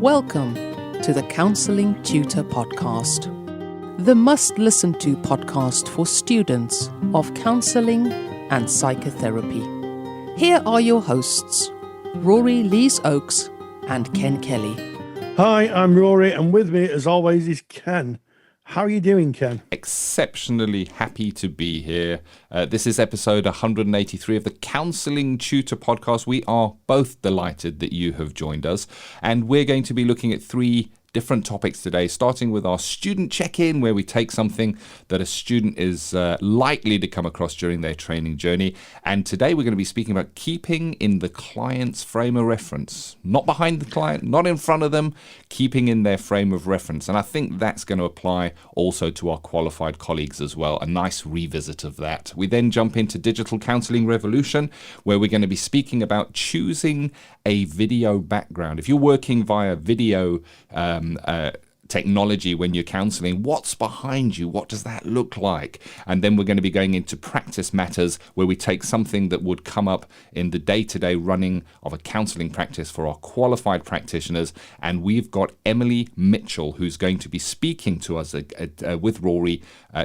Welcome to the Counselling Tutor Podcast, the must-listen-to podcast for students of counselling and psychotherapy. Here are your hosts, Rory Lees-Oakes and Ken Kelly. Hi, I'm Rory, and with me, as always, is Ken. How are you doing, Ken? Exceptionally happy to be here. This is episode 183 of the Counselling Tutor Podcast. We are both delighted that you have joined us, and we're going to be looking at three different topics today, starting with our student check-in, where we take something that a student is likely to come across during their training journey. And today we're going to be speaking about keeping in the client's frame of reference, not behind the client, not in front of them, keeping in their frame of reference. And I think that's going to apply also to our qualified colleagues as well, a nice revisit of that. We then jump into Digital Counselling Revolution, where we're going to be speaking about choosing a video background. If you're working via video technology when you're counselling, what's behind you? What does that look like? And then we're going to be going into practice matters, where we take something that would come up in the day-to-day running of a counselling practice for our qualified practitioners. And we've got Emily Mitchell, who's going to be speaking to us with Rory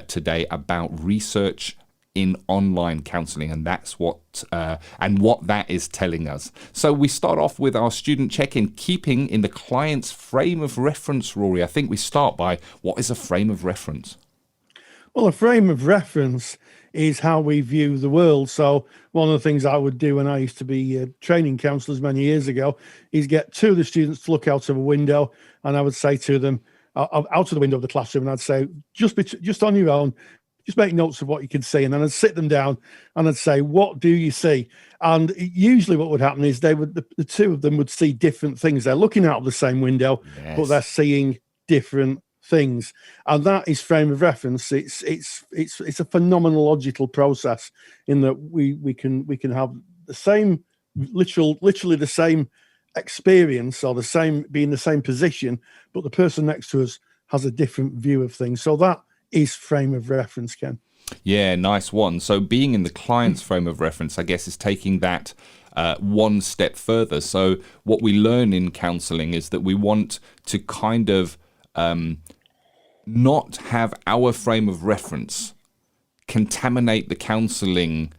today about research in online counselling, and that's what that is telling us. So we start off with our student check-in, keeping in the client's frame of reference. Rory, I think we start by, what is a frame of reference? Well, a frame of reference is how we view the world. So one of the things I would do when I used to be training counsellors many years ago is get two of the students to look out of a window, and I would say to them, out of the window of the classroom, and I'd say, just on your own, just make notes of what you can see, and then I'd sit them down and I'd say, what do you see? And usually what would happen is the two of them would see different things. They're looking out of the same window, yes, but they're seeing different things. And that is frame of reference. It's a phenomenological process in that we can have the same, literally the same experience, or be in the same position, but the person next to us has a different view of things. So that is frame of reference, Ken. Yeah, nice one. So being in the client's frame of reference, I guess, is taking that one step further. So what we learn in counselling is that we want to kind of not have our frame of reference contaminate the counselling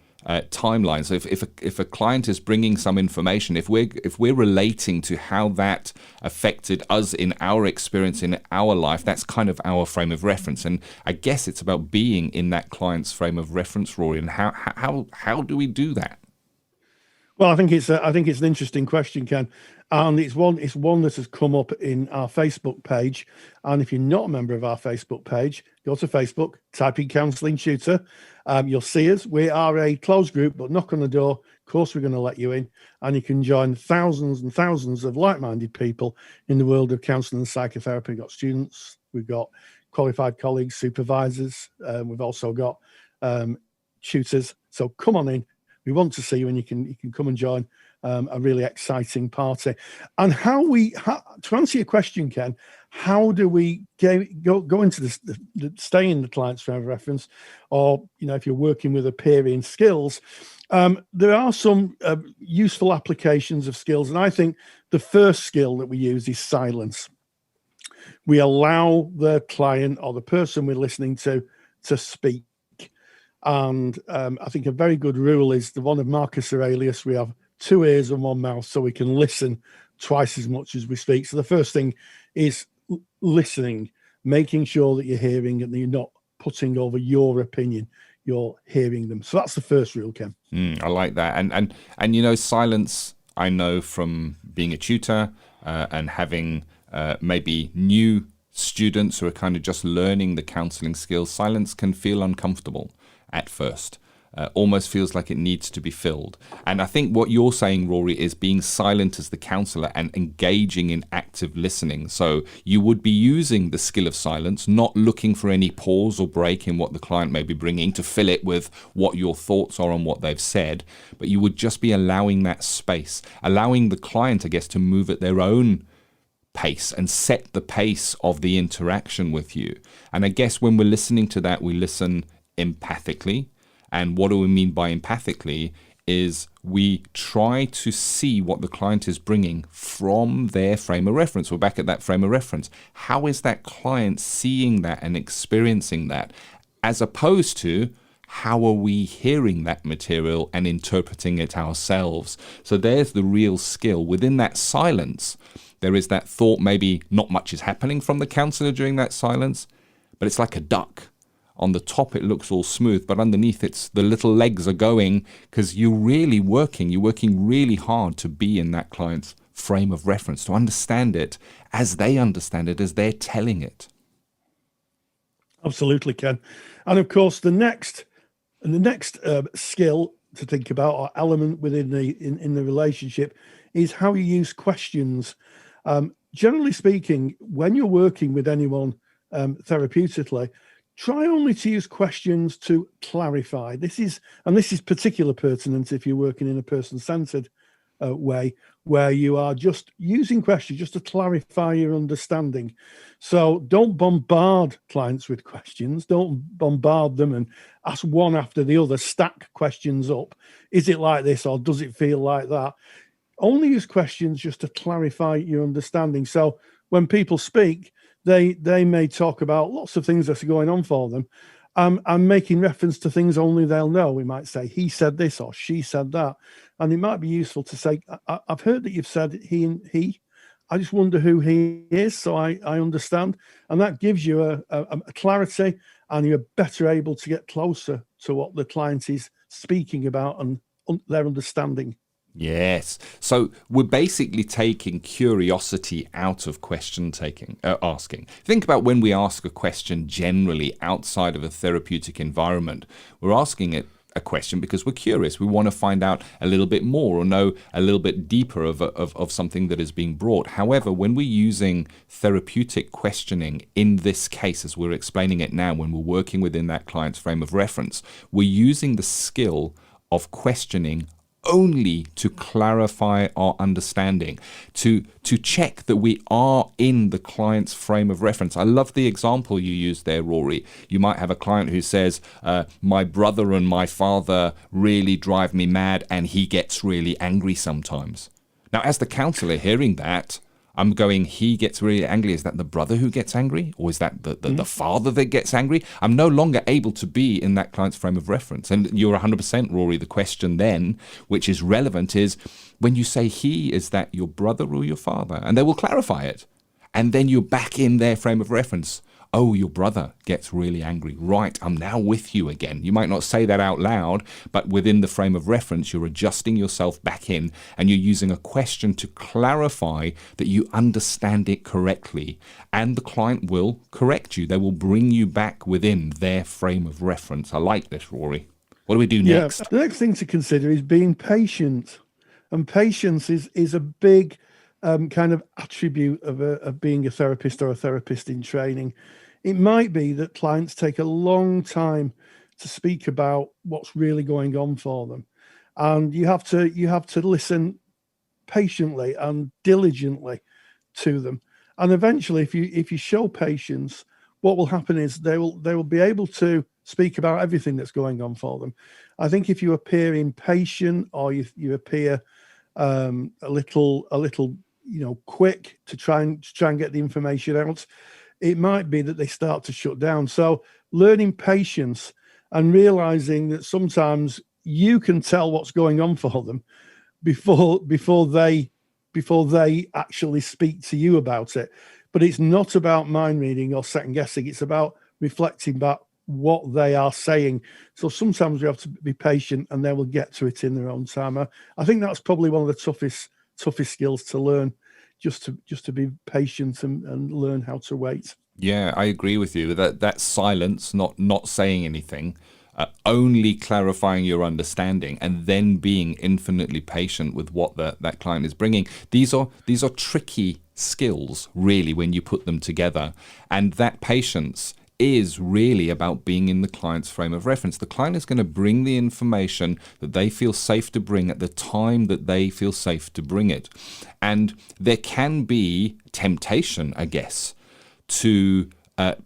timeline. So if a client is bringing some information, if we're relating to how that affected us in our experience in our life, that's kind of our frame of reference. And I guess it's about being in that client's frame of reference, Rory. And how do we do that? Well, I think it's an interesting question, Ken, and it's one that has come up in our Facebook page. And if you're not a member of our Facebook page, go to Facebook, type in Counselling Tutor. You'll see us. We are a closed group, but knock on the door. Of course, we're going to let you in, and you can join thousands and thousands of like-minded people in the world of counselling and psychotherapy. We've got students, we've got qualified colleagues, supervisors. We've also got tutors. So come on in. We want to see you, and you can come and join a really exciting party. And to answer your question, Ken, how do we go into this, stay in the client's frame of reference, or if you're working with a peer in skills, there are some useful applications of skills, and I think the first skill that we use is silence. We allow the client or the person we're listening to speak. And I think a very good rule is the one of Marcus Aurelius: we have two ears and one mouth, so we can listen twice as much as we speak. So the first thing is listening, making sure that you're hearing and that you're not putting over your opinion, you're hearing them. So that's the first rule, Ken. I like that. And silence, I know from being a tutor and having maybe new students who are kind of just learning the counselling skills, silence can feel uncomfortable at first. Almost feels like it needs to be filled. And I think what you're saying, Rory, is being silent as the counsellor and engaging in active listening. So you would be using the skill of silence, not looking for any pause or break in what the client may be bringing to fill it with what your thoughts are on what they've said, but you would just be allowing that space, allowing the client, I guess, to move at their own pace and set the pace of the interaction with you. And I guess when we're listening to that, we listen empathically. And what do we mean by empathically? is we try to see what the client is bringing from their frame of reference. We're back at that frame of reference. How is that client seeing that and experiencing that, as opposed to how are we hearing that material and interpreting it ourselves? So there's the real skill. Within that silence, there is that thought, maybe not much is happening from the counselor during that silence, but it's like a duck. On the top, it looks all smooth, but underneath, it's the little legs are going because you're working really hard to be in that client's frame of reference, to understand it as they understand it, as they're telling it. Absolutely, Ken. And of course, the next skill to think about, or element within in the relationship, is how you use questions. Generally speaking, when you're working with anyone therapeutically, try only to use questions to clarify. This is particularly pertinent if you're working in a person-centered way, where you are just using questions just to clarify your understanding. So don't bombard clients with questions. Don't bombard them and ask one after the other, stack questions up. Is it like this, or does it feel like that? Only use questions just to clarify your understanding. So when people speak, they may talk about lots of things that are going on for them. I'm making reference to things only they'll know. We might say, he said this or she said that. And it might be useful to say, I've heard that you've said he and he. I just wonder who he is, so I understand. And that gives you a clarity, and you're better able to get closer to what the client is speaking about and their understanding. Yes. So we're basically taking curiosity out of asking. Think about when we ask a question generally outside of a therapeutic environment. We're asking a question because we're curious. We want to find out a little bit more or know a little bit deeper of something that is being brought. However, when we're using therapeutic questioning in this case, as we're explaining it now, when we're working within that client's frame of reference, we're using the skill of questioning only to clarify our understanding, to check that we are in the client's frame of reference. I love the example you used there, Rory. You might have a client who says, my brother and my father really drive me mad, and he gets really angry sometimes. Now, as the counselor hearing that, I'm going, he gets really angry. Is that the brother who gets angry? Or is that the father that gets angry? I'm no longer able to be in that client's frame of reference. And you're 100%, Rory. The question then, which is relevant, is when you say he, is that your brother or your father? And they will clarify it. And then you're back in their frame of reference. Oh, your brother gets really angry. Right, I'm now with you again. You might not say that out loud, but within the frame of reference, you're adjusting yourself back in, and you're using a question to clarify that you understand it correctly. And the client will correct you. They will bring you back within their frame of reference. I like this, Rory. What do we do next? The next thing to consider is being patient. And patience is a big kind of attribute of being a therapist or a therapist in training. It might be that clients take a long time to speak about what's really going on for them, and you have to listen patiently and diligently to them. And eventually, if you show patience, what will happen is they will be able to speak about everything that's going on for them. I think if you appear impatient, or you appear a little quick to try and get the information out, it might be that they start to shut down. So learning patience and realizing that sometimes you can tell what's going on for them before they actually speak to you about it. But it's not about mind reading or second guessing. It's about reflecting back what they are saying. So sometimes we have to be patient, and they will get to it in their own time. I think that's probably one of the toughest skills to learn, just to be patient and learn how to wait. Yeah, I agree with you. That silence, not saying anything, only clarifying your understanding, and then being infinitely patient with what that client is bringing. These are tricky skills, really, when you put them together. And that patience is really about being in the client's frame of reference. The client is going to bring the information that they feel safe to bring at the time that they feel safe to bring it. And there can be temptation, I guess, to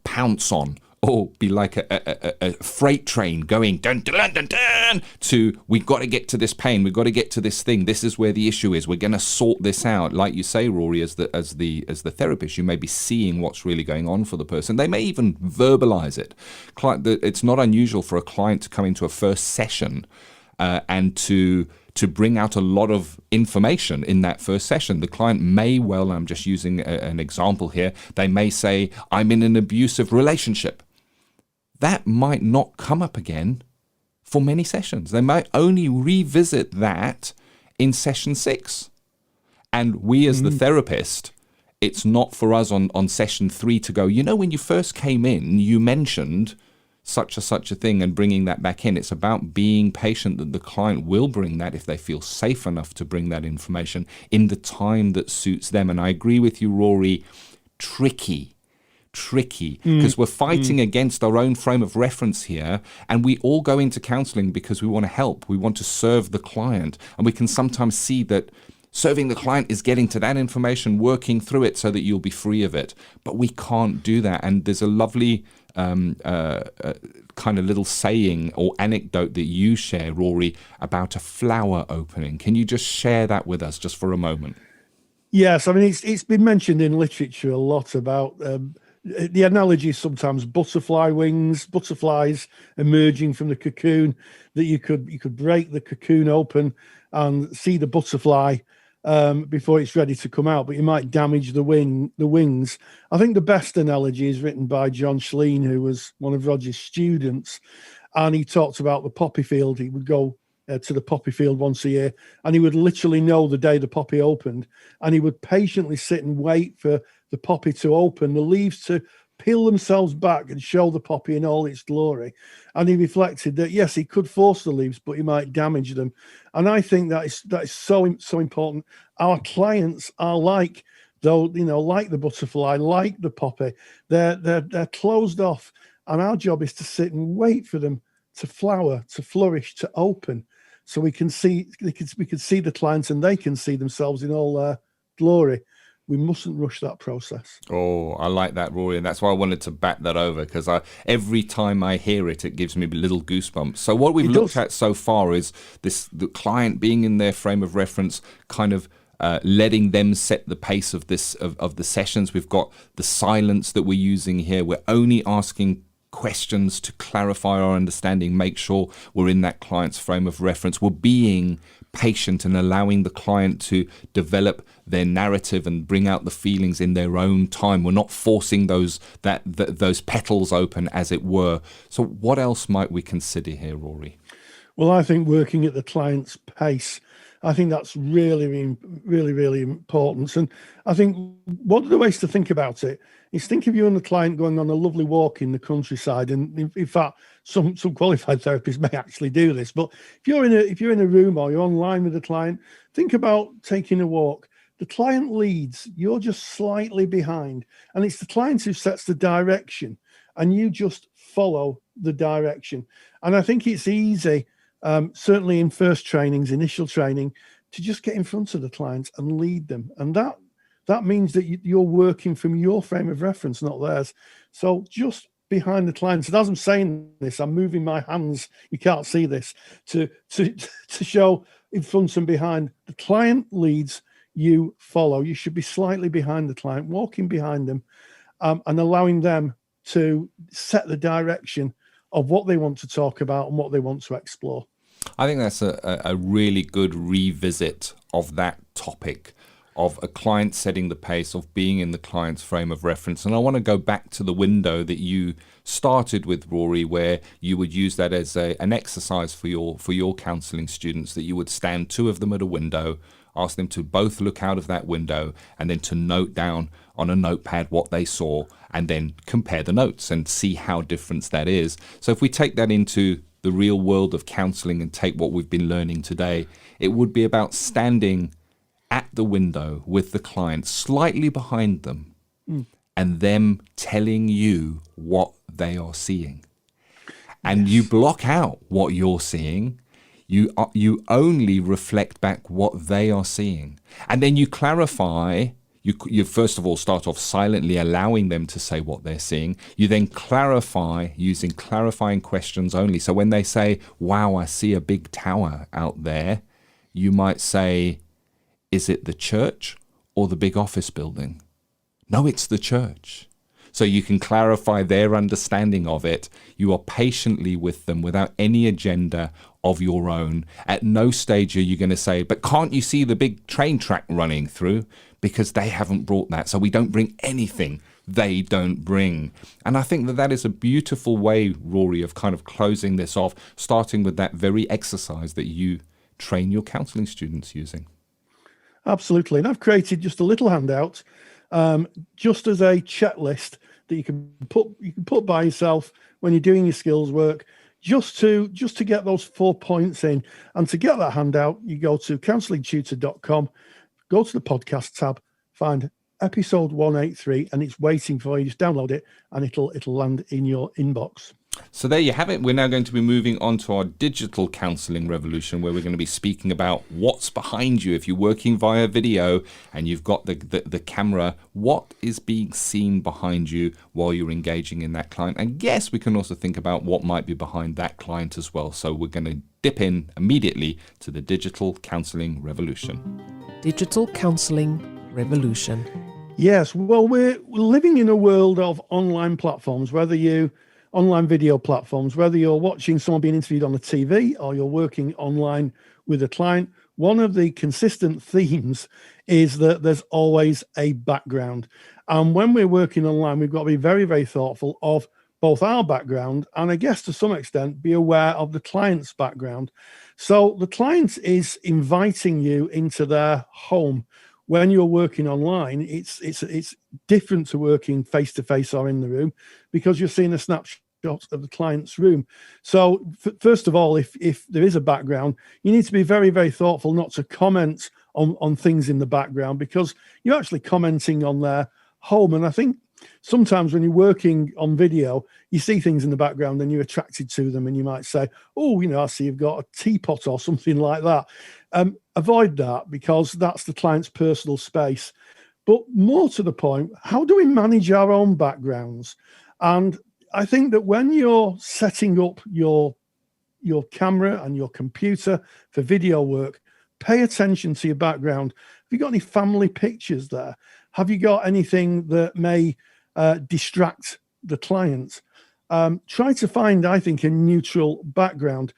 pounce on or be like a freight train going dun, dun, dun, dun, to we've got to get to this pain, we've got to get to this thing, this is where the issue is, we're going to sort this out. Like you say, Rory, as the therapist, you may be seeing what's really going on for the person. They may even verbalize it. It's not unusual for a client to come into a first session and to bring out a lot of information in that first session. The client may well, I'm just using an example here, they may say, I'm in an abusive relationship. That might not come up again for many sessions. They might only revisit that in session 6. And we as the therapist, it's not for us on session 3 to go, when you first came in, you mentioned such a thing, and bringing that back in. It's about being patient that the client will bring that, if they feel safe enough to bring that information, in the time that suits them. And I agree with you, Rory, tricky, because we're fighting against our own frame of reference here, and we all go into counseling because we want to help, we want to serve the client, and we can sometimes see that serving the client is getting to that information, working through it so that you'll be free of it. But we can't do that. And there's a lovely kind of little saying or anecdote that you share, Rory, about a flower opening. Can you just share that with us just for a moment? Yes, I mean, it's been mentioned in literature a lot about the analogy is sometimes butterfly wings, butterflies emerging from the cocoon, that you could break the cocoon open and see the butterfly before it's ready to come out, but you might damage the wings. I think the best analogy is written by John Schleen, who was one of Roger's students, and he talked about the poppy field. He would go to the poppy field once a year, and he would literally know the day the poppy opened, and he would patiently sit and wait for the poppy to open, the leaves to peel themselves back and show the poppy in all its glory. And he reflected that, yes, he could force the leaves, but he might damage them. And I think that is so important. Our clients are like the butterfly, like the poppy. They're closed off, and our job is to sit and wait for them to flower, to flourish, to open, so we can see the clients and they can see themselves in all their glory. We mustn't rush that process. Oh, I like that, Rory, and that's why I wanted to bat that over, because every time I hear it, it gives me little goosebumps. So what we've looked at so far is the client being in their frame of reference, kind of letting them set the pace of the sessions. We've got the silence that we're using here. We're only asking questions to clarify our understanding, make sure we're in that client's frame of reference. We're being patient and allowing the client to develop their narrative and bring out the feelings in their own time. We're not forcing those petals open, as it were. So what else might we consider here, Rory? Well, I think working at the client's pace, I think that's really, really, really important. And I think one of the ways to think about it is, think of you and the client going on a lovely walk in the countryside. And in fact, some qualified therapists may actually do this. But if you're in a room or you're online with the client, think about taking a walk. The client leads, you're just slightly behind, and it's the client who sets the direction, and you just follow the direction. And I think it's easy, certainly in first trainings, initial training, to just get in front of the clients and lead them. And that means that you're working from your frame of reference, not theirs. So just behind the clients, and as I'm saying this, I'm moving my hands, you can't see this, to show in front and behind. The client leads, you follow. You should be slightly behind the client, walking behind them, and allowing them to set the direction of what they want to talk about and what they want to explore. I think that's a really good revisit of that topic, of a client setting the pace, of being in the client's frame of reference. And I want to go back to the window that you started with, Rory, where you would use that as an exercise for your counselling students, that you would stand two of them at a window, ask them to both look out of that window, and then to note down on a notepad what they saw, and then compare the notes and see how different that is. So if we take that into the real world of counselling and take what we've been learning today, it would be about standing at the window with the client, slightly behind them, and them telling you what they are seeing. And you block out what you're seeing. You only reflect back what they are seeing. And then you clarify, you first of all start off silently allowing them to say what they're seeing. You then clarify using clarifying questions only. So when they say, wow, I see a big tower out there, you might say, is it the church or the big office building? No, it's the church. So you can clarify their understanding of it. You are patiently with them without any agenda of your own. At no stage are you going to say, but can't you see the big train track running through? Because they haven't brought that. So we don't bring anything they don't bring. And I think that is a beautiful way, Rory, of kind of closing this off, starting with that very exercise that you train your counselling students using. Absolutely. And I've created just a little handout, just as a checklist that you can put by yourself when you're doing your skills work, just to get those 4 points in. And to get that handout, you go to counsellingtutor.com, go to the podcast tab, find episode 183, and it's waiting for you. Just download it and it'll land in your inbox. So there you have it. We're now going to be moving on to our digital counselling revolution, where we're going to be speaking about what's behind you. If you're working via video and you've got the camera, what is being seen behind you while you're engaging in that client? And yes, we can also think about what might be behind that client as well. So we're going to dip in immediately to the digital counselling revolution. Digital counselling revolution. Yes, well, we're living in a world of online platforms, online video platforms, whether you're watching someone being interviewed on the TV or you're working online with a client. One of the consistent themes is that there's always a background. And when we're working online, we've got to be very, very thoughtful of both our background and, I guess, to some extent, be aware of the client's background. So the client is inviting you into their home. When you're working online, it's different to working face-to-face or in the room, because you're seeing a snapshot of the client's room. So first of all, if there is a background, you need to be very, very thoughtful not to comment on things in the background, because you're actually commenting on their home. And I think sometimes when you're working on video, you see things in the background and you're attracted to them, and you might say, oh, I see you've got a teapot or something like that. Avoid that, because that's the client's personal space. But more to the point, how do we manage our own backgrounds? And I think that when you're setting up your camera and your computer for video work, pay attention to your background. Have you got any family pictures there? Have you got anything that may distract the client? Try to find, I think, a neutral background.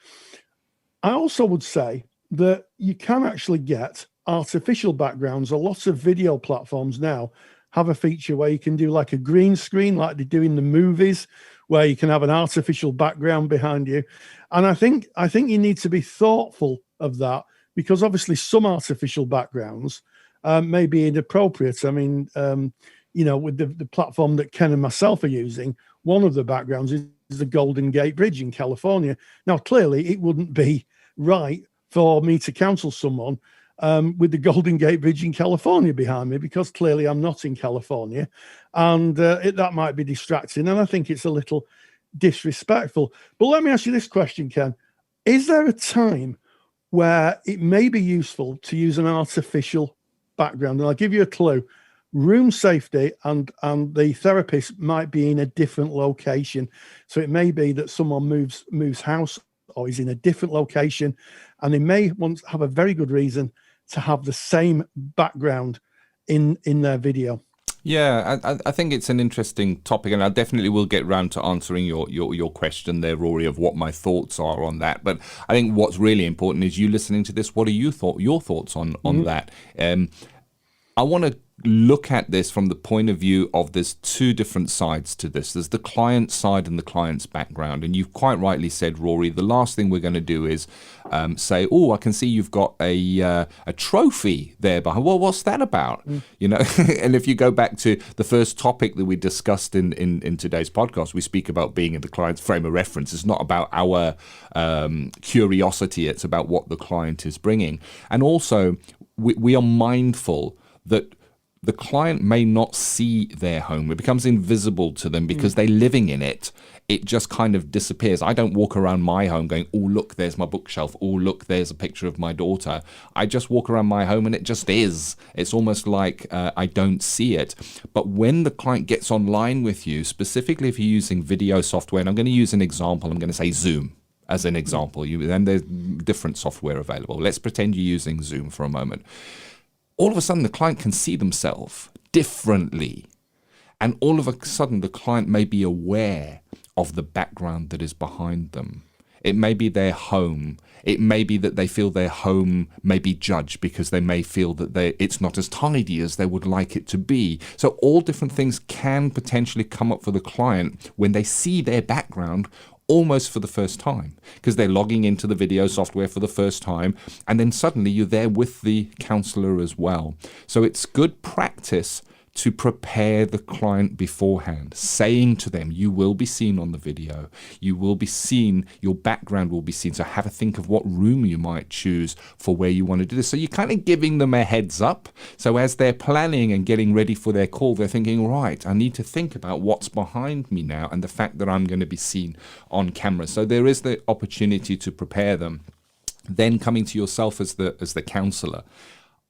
I also would say that you can actually get artificial backgrounds. A lot of video platforms now have a feature where you can do like a green screen, like they do in the movies, where you can have an artificial background behind you. And I think you need to be thoughtful of that, because obviously some artificial backgrounds may be inappropriate. I mean, with the platform that Ken and myself are using, one of the backgrounds is the Golden Gate Bridge in California. Now, clearly, it wouldn't be right for me to counsel someone with the Golden Gate Bridge in California behind me, because clearly I'm not in California, and that might be distracting, and I think it's a little disrespectful. But let me ask you this question, Ken. Is there a time where it may be useful to use an artificial background? And I'll give you a clue. Room safety, and the therapist might be in a different location. So it may be that someone moves house or is in a different location, and they may want to have a very good reason to have the same background in their video. Yeah, I think it's an interesting topic, and I definitely will get round to answering your question there, Rory, of what my thoughts are on that. But I think what's really important is you listening to this. What are your thoughts on that? I want to look at this from the point of view of there's two different sides to this. There's the client side and the client's background. And you've quite rightly said, Rory, the last thing we're going to do is say, oh, I can see you've got a trophy there behind. Well, what's that about? And if you go back to the first topic that we discussed in today's podcast, we speak about being in the client's frame of reference. It's not about our curiosity. It's about what the client is bringing. And also, we are mindful that the client may not see their home. It becomes invisible to them because they're living in it. It just kind of disappears. I don't walk around my home going, oh, look, there's my bookshelf. Oh, look, there's a picture of my daughter. I just walk around my home and it just is. It's almost like I don't see it. But when the client gets online with you, specifically if you're using video software, and I'm going to use an example, I'm going to say Zoom as an example. And there's different software available. Let's pretend you're using Zoom for a moment. All of a sudden, the client can see themselves differently. And all of a sudden, the client may be aware of the background that is behind them. It may be their home. It may be that they feel their home may be judged because they may feel that it's not as tidy as they would like it to be. So all different things can potentially come up for the client when they see their background almost for the first time, because they're logging into the video software for the first time, and then suddenly you're there with the counselor as well. So it's good practice to prepare the client beforehand, saying to them, you will be seen on the video, you will be seen, your background will be seen. So have a think of what room you might choose for where you want to do this. So you're kind of giving them a heads up. So as they're planning and getting ready for their call, they're thinking, right, I need to think about what's behind me now and the fact that I'm going to be seen on camera. So there is the opportunity to prepare them. Then coming to yourself as the counselor,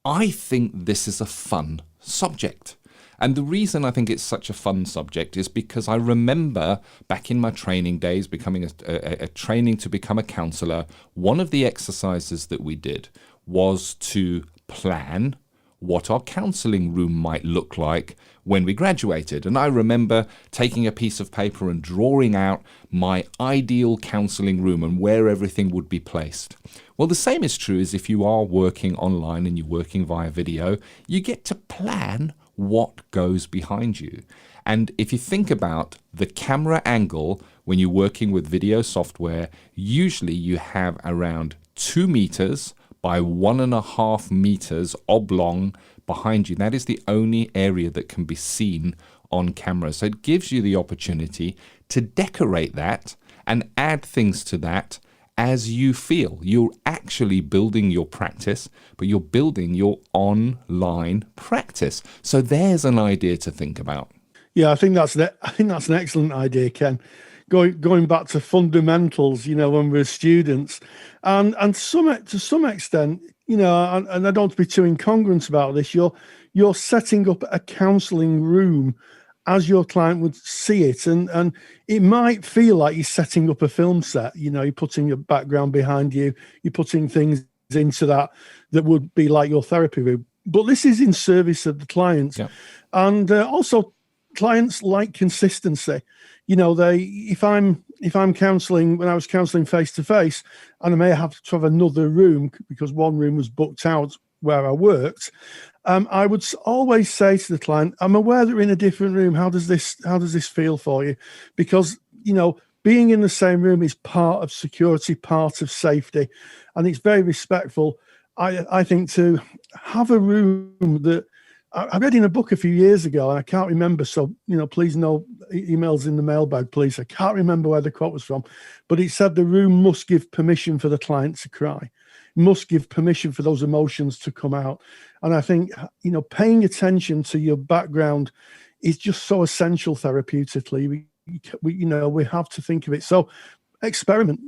I think this is a fun subject. And the reason I think it's such a fun subject is because I remember back in my training days, becoming a training to become a counselor, one of the exercises that we did was to plan what our counseling room might look like when we graduated. And I remember taking a piece of paper and drawing out my ideal counseling room and where everything would be placed. Well, the same is true as if you are working online and you're working via video, you get to plan what goes behind you. And if you think about the camera angle when you're working with video software, usually you have around 2 meters by 1.5 meters oblong behind you. That is the only area that can be seen on camera. So it gives you the opportunity to decorate that and add things to that as you feel. You're actually building your practice, but you're building your online practice. So there's an idea to think about. Yeah, I think that's an excellent idea, Ken. Going back to fundamentals, when we're students, and to some extent, and I don't want to be too incongruent about this. You're setting up a counselling room as your client would see it. And it might feel like you're setting up a film set. You're putting your background behind you, you're putting things into that would be like your therapy room. But this is in service of the client. Yeah. And also clients like consistency. If I'm counselling, when I was counselling face-to-face, and I may have to have another room because one room was booked out where I worked, I would always say to the client, I'm aware that we're in a different room. How does this feel for you? Because, being in the same room is part of security, part of safety. And it's very respectful, I think, to have a room that I read in a book a few years ago, and I can't remember. So, please no emails in the mailbag, please. I can't remember where the quote was from, but it said the room must give permission for the client to cry, must give permission for those emotions to come out. And I think, paying attention to your background is just so essential therapeutically. We have to think of it. So experiment,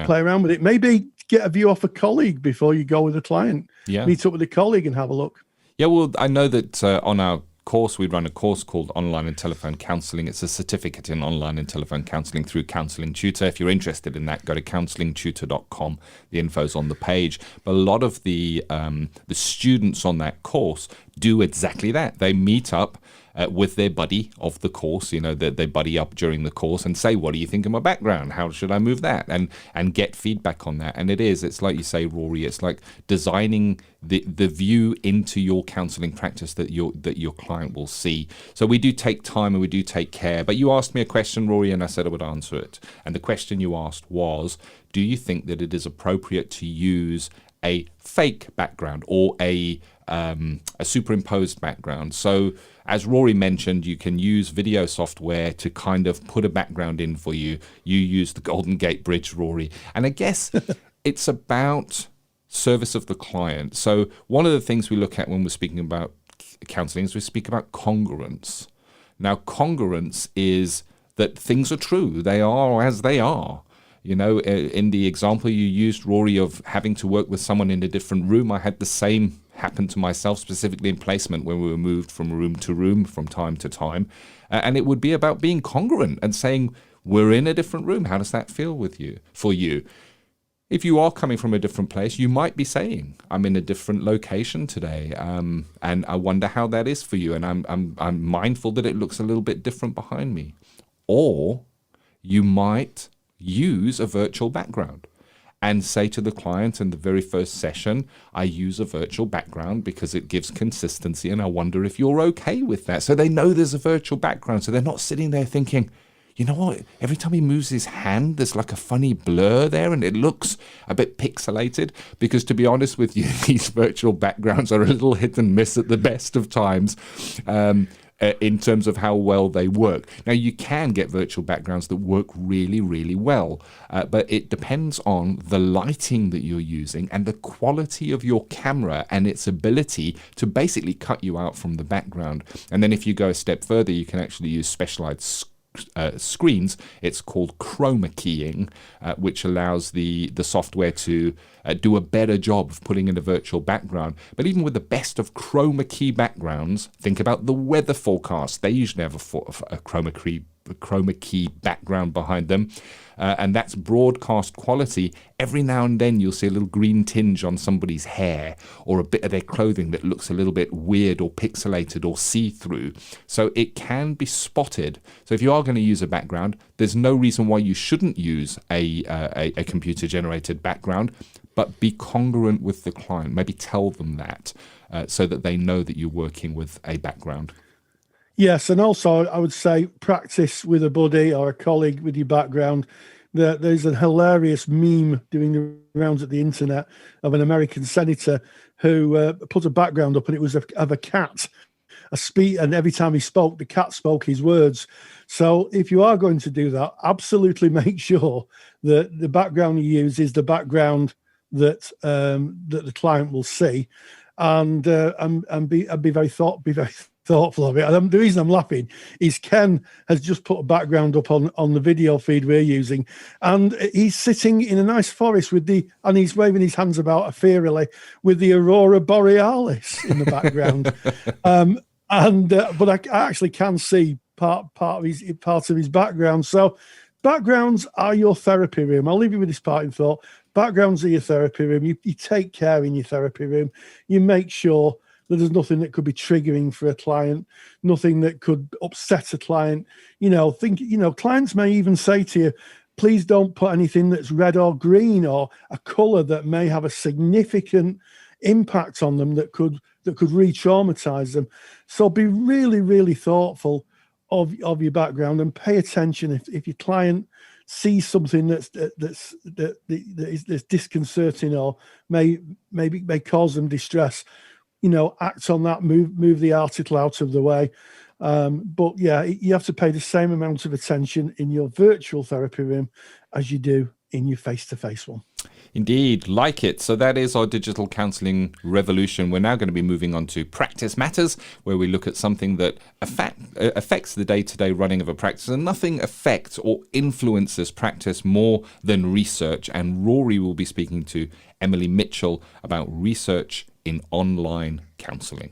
play around with it. Maybe get a view off a colleague before you go with a client. Yeah. Meet up with a colleague and have a look. Yeah, well, I know that on our course, we run a course called Online and Telephone Counselling. It's a certificate in online and telephone counselling through Counselling Tutor. If you're interested in that, go to counsellingtutor.com. The info's on the page. But a lot of the students on that course do exactly that. They meet up with their buddy of the course, they buddy up during the course and say, what do you think of my background? How should I move that? And get feedback on that. And it's like you say, Rory, it's like designing the view into your counselling practice that your client will see. So we do take time and we do take care. But you asked me a question, Rory, and I said I would answer it. And the question you asked was, do you think that it is appropriate to use a fake background or a superimposed background? So as Rory mentioned, you can use video software to kind of put a background in for you. You use the Golden Gate Bridge, Rory. And I guess it's about service of the client. So one of the things we look at when we're speaking about counselling is we speak about congruence. Now, congruence is that things are true. They are as they are. You know, in the example you used, Rory, of having to work with someone in a different room, I had the same happen to myself, specifically in placement, when we were moved from room to room from time to time. And it would be about being congruent and saying, we're in a different room. How does that feel for you? If you are coming from a different place, you might be saying, I'm in a different location today, and I wonder how that is for you. And I'm mindful that it looks a little bit different behind me. Or you might use a virtual background and say to the client in the very first session, I use a virtual background because it gives consistency, and I wonder if you're okay with that. So they know there's a virtual background, so they're not sitting there thinking, you know what, every time he moves his hand, there's like a funny blur there and it looks a bit pixelated. Because to be honest with you, these virtual backgrounds are a little hit and miss at the best of times. In terms of how well they work. Now, you can get virtual backgrounds that work really, really well, but it depends on the lighting that you're using and the quality of your camera and its ability to basically cut you out from the background. And then if you go a step further, you can actually use specialized screens. It's called chroma keying, which allows the software to do a better job of putting in a virtual background. But even with the best of chroma key backgrounds, think about the weather forecast. They usually have a chroma key background behind them, and that's broadcast quality. Every now and then you'll see a little green tinge on somebody's hair or a bit of their clothing that looks a little bit weird or pixelated or see-through. So it can be spotted. So if you are going to use a background, there's no reason why you shouldn't use a computer-generated background, but be congruent with the client. Maybe tell them that so that they know that you're working with a background. Yes, and also I would say practice with a buddy or a colleague with your background. There's a hilarious meme doing the rounds at the internet of an American senator who put a background up, and it was of a cat, and every time he spoke, the cat spoke his words. So if you are going to do that, absolutely make sure that the background you use is the background that the client will see, and be very thoughtful of it. And the reason I'm laughing is Ken has just put a background up on the video feed we're using, and he's sitting in a nice forest and he's waving his hands about ethereally with the aurora borealis in the background. But I actually can see part of his background. So backgrounds are your therapy room. I'll leave you with this parting thought. Backgrounds are your therapy room. You take care in your therapy room. You make sure that there's nothing that could be triggering for a client, nothing that could upset a client. Clients may even say to you, please don't put anything that's red or green or a color that may have a significant impact on them that could re-traumatize them. So be really, really thoughtful of your background and pay attention if your client sees something that's disconcerting or may cause them distress. Act on that, move the article out of the way. But yeah, you have to pay the same amount of attention in your virtual therapy room as you do in your face-to-face one. Indeed, like it. So that is our digital counselling revolution. We're now going to be moving on to Practice Matters, where we look at something that affects the day-to-day running of a practice, and nothing affects or influences practice more than research. And Rory will be speaking to Emily Mitchell about research in online counselling.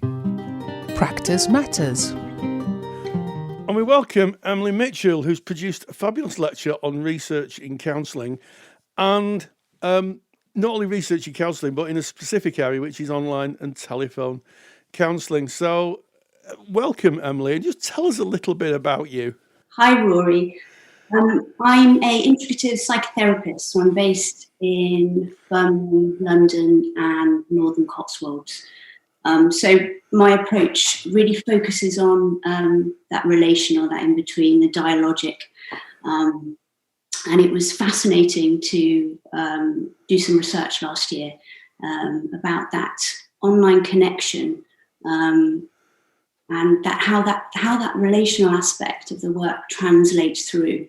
Practice Matters. And we welcome Emily Mitchell, who's produced a fabulous lecture on research in counselling, and not only research in counselling, but in a specific area, which is online and telephone counselling. So welcome, Emily, and just tell us a little bit about you. Hi, Rory. I'm an integrative psychotherapist, so I'm based in Birmingham, London and Northern Cotswolds. So my approach really focuses on that relational, that in between, the dialogic. And it was fascinating to do some research last year about that online connection and how that relational aspect of the work translates through.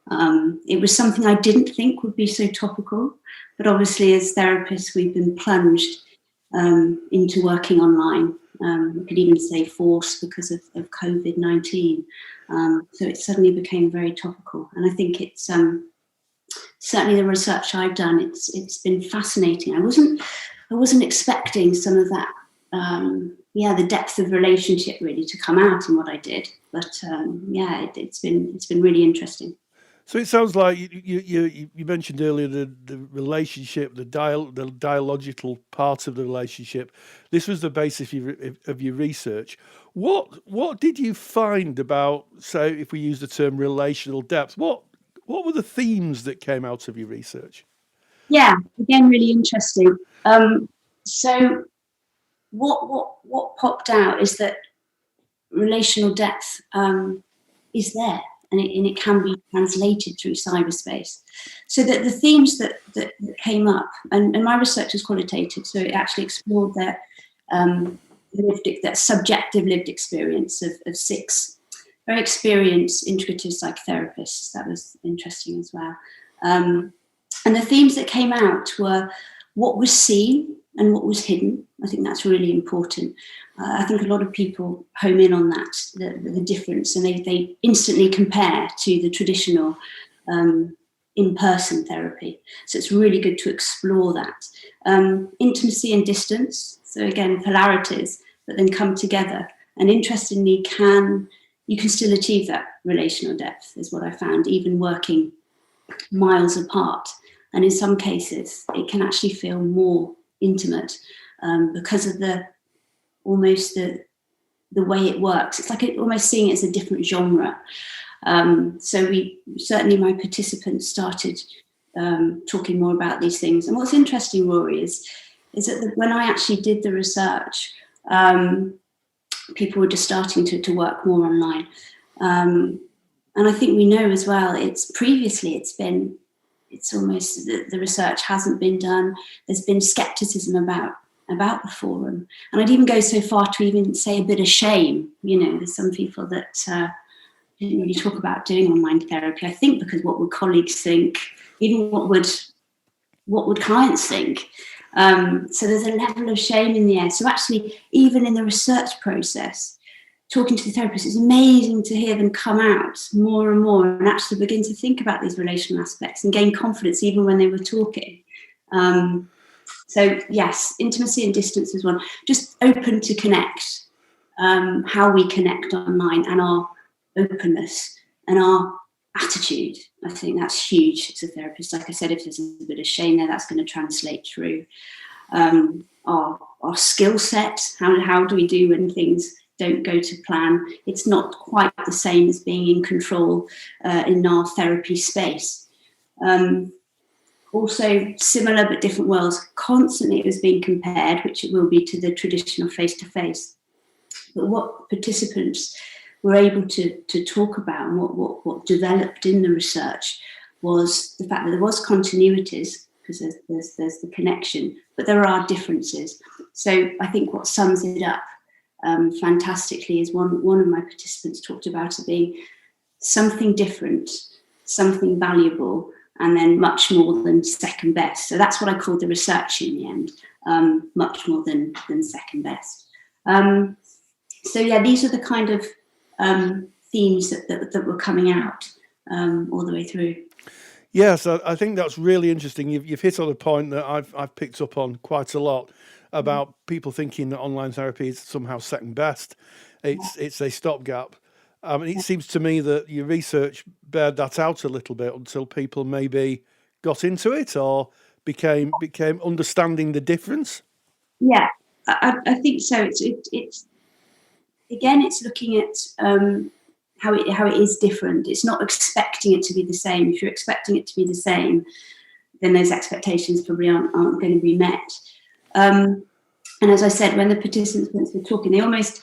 It was something I didn't think would be so topical, but obviously as therapists we've been plunged into working online We could even say force because of COVID-19. So it suddenly became very topical. And I think it's certainly the research I've done, it's been fascinating. I wasn't expecting some of that, the depth of relationship really to come out in what I did. But it's been really interesting. So it sounds like you mentioned earlier the relationship, the dialogical part of the relationship. This was the basis of your research. What did you find about, say, if we use the term relational depth? What were the themes that came out of your research? Yeah, again, really interesting. So what popped out is that relational depth is there. And it can be translated through cyberspace. So that the themes that came up, and my research is qualitative, so it actually explored that subjective lived experience of 6 very experienced integrative psychotherapists. That was interesting as well. And the themes that came out were what was seen and what was hidden. I think that's really important. I think a lot of people home in on that, the difference, and they instantly compare to the traditional in-person therapy. So it's really good to explore that. Intimacy and distance, so again, polarities, but then come together. And interestingly, you can still achieve that relational depth, is what I found, even working miles apart. And in some cases, it can actually feel more intimate because of the way it works. It's like almost seeing it as a different genre. So my participants started talking more about these things. And what's interesting, Rory, is that when I actually did the research, people were just starting to work more online. And I think we know as well, it's almost the research hasn't been done. There's been skepticism about the forum. And I'd even go so far to even say a bit of shame. There's some people that didn't really talk about doing online therapy. I think because what would colleagues think, even what would clients think? So there's a level of shame in the air. So actually, even in the research process, talking to the therapist, it's amazing to hear them come out more and more and actually begin to think about these relational aspects and gain confidence even when they were talking. So yes, intimacy and distance is one. Just open to connect, how we connect online and our openness and our attitude. I think that's huge as a therapist. Like I said, if there's a bit of shame there, that's going to translate through our skill set. How do we do when things don't go to plan? It's not quite the same as being in control in our therapy space. Also similar but different worlds. Constantly it was being compared, which it will be, to the traditional face-to-face. But what participants were able to talk about and what developed in the research was the fact that there was continuities, because there's the connection, but there are differences. So I think what sums it up fantastically is one of my participants talked about it being something different, something valuable, and then much more than second best. So that's what I called the research in the end, much more than second best. So yeah, these are the kind of themes that were coming out all the way through. Yes, I think that's really interesting. You've hit on a point that I've picked up on quite a lot about people thinking that online therapy is somehow second best. It's a stopgap. It seems to me that your research bared that out a little bit until people maybe got into it or became understanding the difference. Yeah, I think so. It's again, it's looking at how it is different. It's not expecting it to be the same. If you're expecting it to be the same, then those expectations probably aren't going to be met. And as I said, when the participants were talking, they almost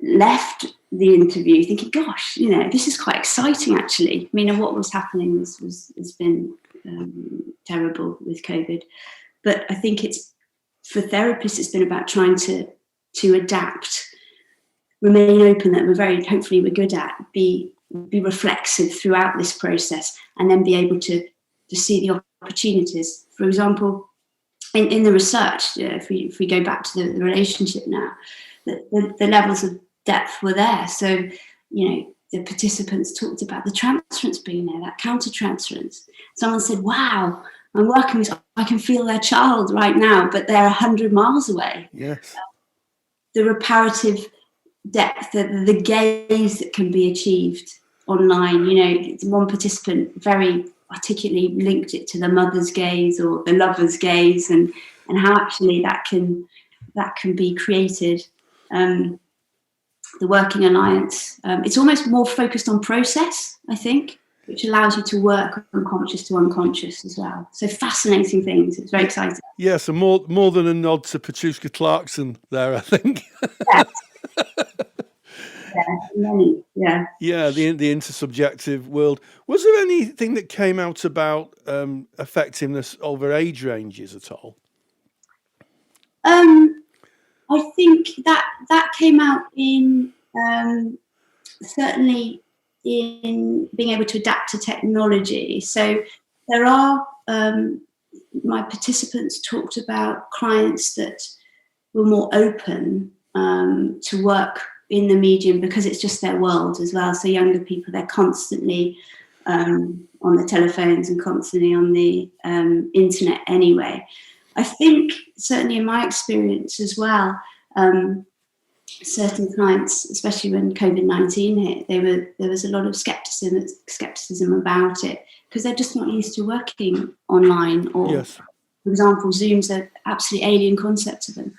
left the interview thinking, gosh, this is quite exciting actually. I mean, what was happening has been terrible with COVID. But I think for therapists, it's been about trying to adapt, remain open, that hopefully we're good at, be reflexive throughout this process, and then be able to see the opportunities. For example, in the research, if we go back to the relationship now, the levels of depth were there. So, the participants talked about the transference being there, that counter-transference. Someone said, wow, I'm working with, I can feel their child right now, but they're 100 miles away. Yes. The reparative depth, the gaze that can be achieved online. One participant very articulately linked it to the mother's gaze or the lover's gaze, and how actually that can be created. The Working Alliance, it's almost more focused on process, I think, which allows you to work unconscious to unconscious as well. So fascinating things. It's very exciting. Yeah, so more than a nod to Petrushka Clarkson there, I think. Yes. Yeah. Yeah, the intersubjective world. Was there anything that came out about effectiveness over age ranges at all? I think that came out in certainly in being able to adapt to technology. So there are my participants talked about clients that were more open to work in the medium because it's just their world as well. So younger people, they're constantly on the telephones and constantly on the internet anyway. I think certainly in my experience as well, certain clients, especially when COVID-19 hit, there was a lot of skepticism about it because they're just not used to working online, or, yes. For example, Zoom's an absolutely alien concept to them.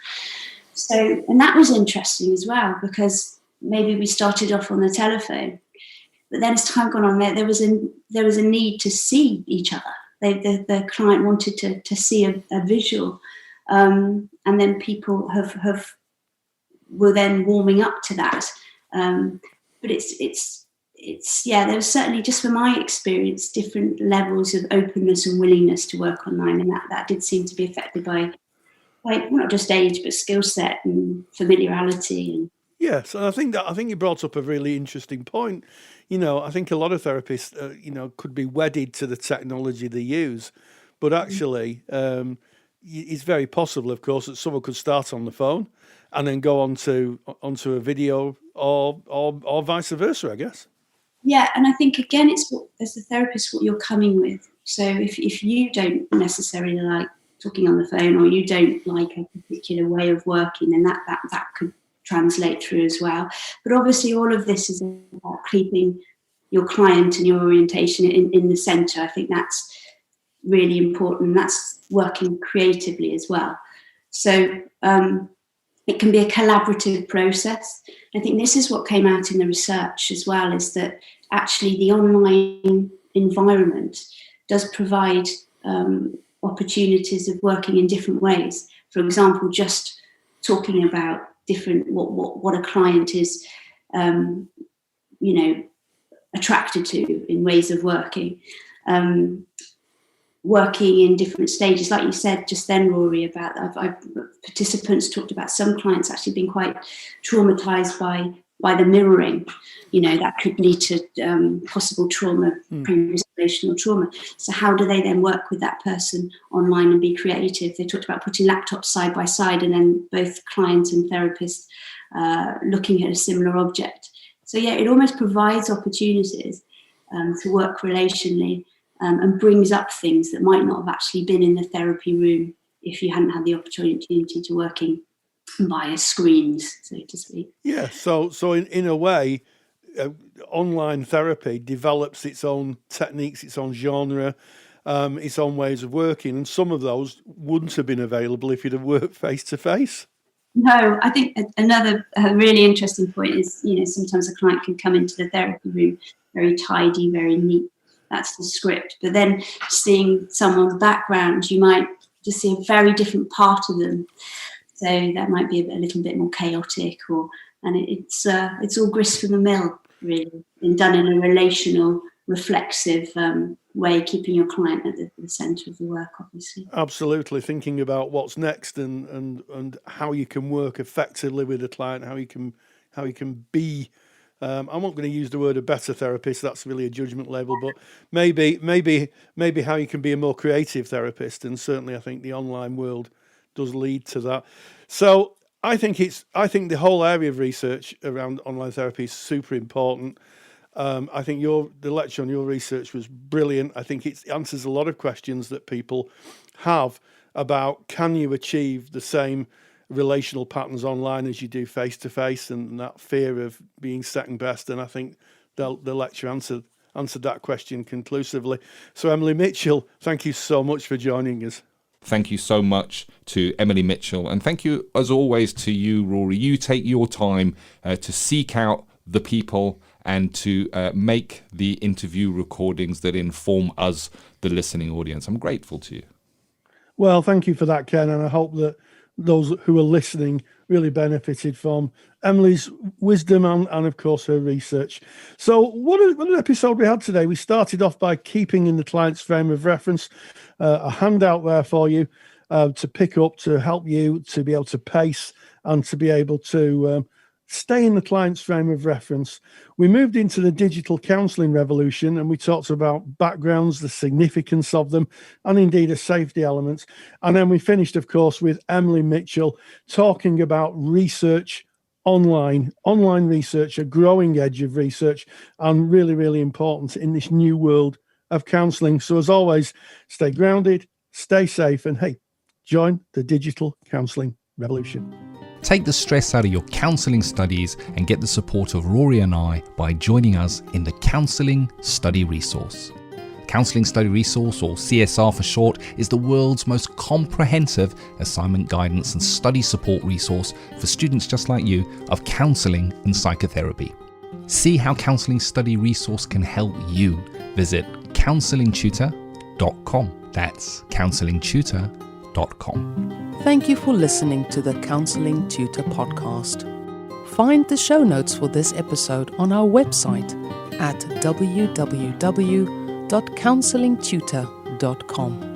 So, and that was interesting as well, because maybe we started off on the telephone, but then as time gone on, there was a need to see each other. The client wanted to see a visual, and then people were then warming up to that. But it's there was certainly, just from my experience, different levels of openness and willingness to work online, and that did seem to be affected by not just age but skill set and familiarity. And yes, and I think you brought up a really interesting point. I think a lot of therapists, could be wedded to the technology they use, but actually, it's very possible, of course, that someone could start on the phone and then go onto a video, or vice versa, I guess. Yeah, and I think again, it's as a therapist what you're coming with. So if you don't necessarily like talking on the phone, or you don't like a particular way of working, then that could translate through as well. But obviously all of this is about keeping your client and your orientation in the centre. I think that's really important. That's working creatively as well. So it can be a collaborative process. I think this is what came out in the research as well, is that actually the online environment does provide opportunities of working in different ways. For example, just talking about different what a client is attracted to in ways of working, working in different stages, like you said just then, Rory, about participants talked about some clients actually being quite traumatized by the mirroring. That could lead to possible trauma, previous relational trauma. So how do they then work with that person online and be creative? They talked about putting laptops side by side, and then both client and therapist looking at a similar object. So yeah, it almost provides opportunities to work relationally, and brings up things that might not have actually been in the therapy room if you hadn't had the opportunity to working via screens, so to speak. Yeah, so in a way, online therapy develops its own techniques, its own genre, its own ways of working, and some of those wouldn't have been available if you'd have worked face to face. No, I think another really interesting point is, sometimes a client can come into the therapy room very tidy, very neat. That's the script. But then seeing someone's background, you might just see a very different part of them. So that might be a little bit more chaotic, and it's all grist from the mill, really, and done in a relational, reflexive way, keeping your client at the centre of the work, obviously. Absolutely, thinking about what's next and how you can work effectively with a client, how you can be I'm not going to use the word a better therapist. That's really a judgment label, but maybe how you can be a more creative therapist. And certainly I think the online world does lead to that. So I think the whole area of research around online therapy is super important. I think the lecture on your research was brilliant. I think it answers a lot of questions that people have about, can you achieve the same relational patterns online as you do face-to-face, and that fear of being second best. And I think the lecture answered that question conclusively. So Emily Mitchell, thank you so much for joining us. Thank you so much to Emily Mitchell. And thank you, as always, to you, Rory. You take your time to seek out the people and to make the interview recordings that inform us, the listening audience. I'm grateful to you. Well, thank you for that, Ken. And I hope that those who are listening really benefited from Emily's wisdom and of course, her research. So what an episode we had today. We started off by keeping in the client's frame of reference, a handout there for you to pick up, to help you to be able to pace and to be able to stay in the client's frame of reference. We moved into the digital counselling revolution, and we talked about backgrounds, the significance of them, and indeed a safety element. And then we finished, of course, with Emily Mitchell talking about research online research, a growing edge of research, and really, really important in this new world of counselling. So as always, stay grounded, stay safe, and hey, join the digital counselling revolution. Take the stress out of your counselling studies and get the support of Rory and I by joining us in the Counselling Study Resource. Counselling Study Resource, or CSR for short, is the world's most comprehensive assignment guidance and study support resource for students just like you of counselling and psychotherapy. See how Counselling Study Resource can help you. Visit counsellingtutor.com. That's counsellingtutor.com. Thank you for listening to the Counselling Tutor Podcast. Find the show notes for this episode on our website at www.counsellingtutor.com.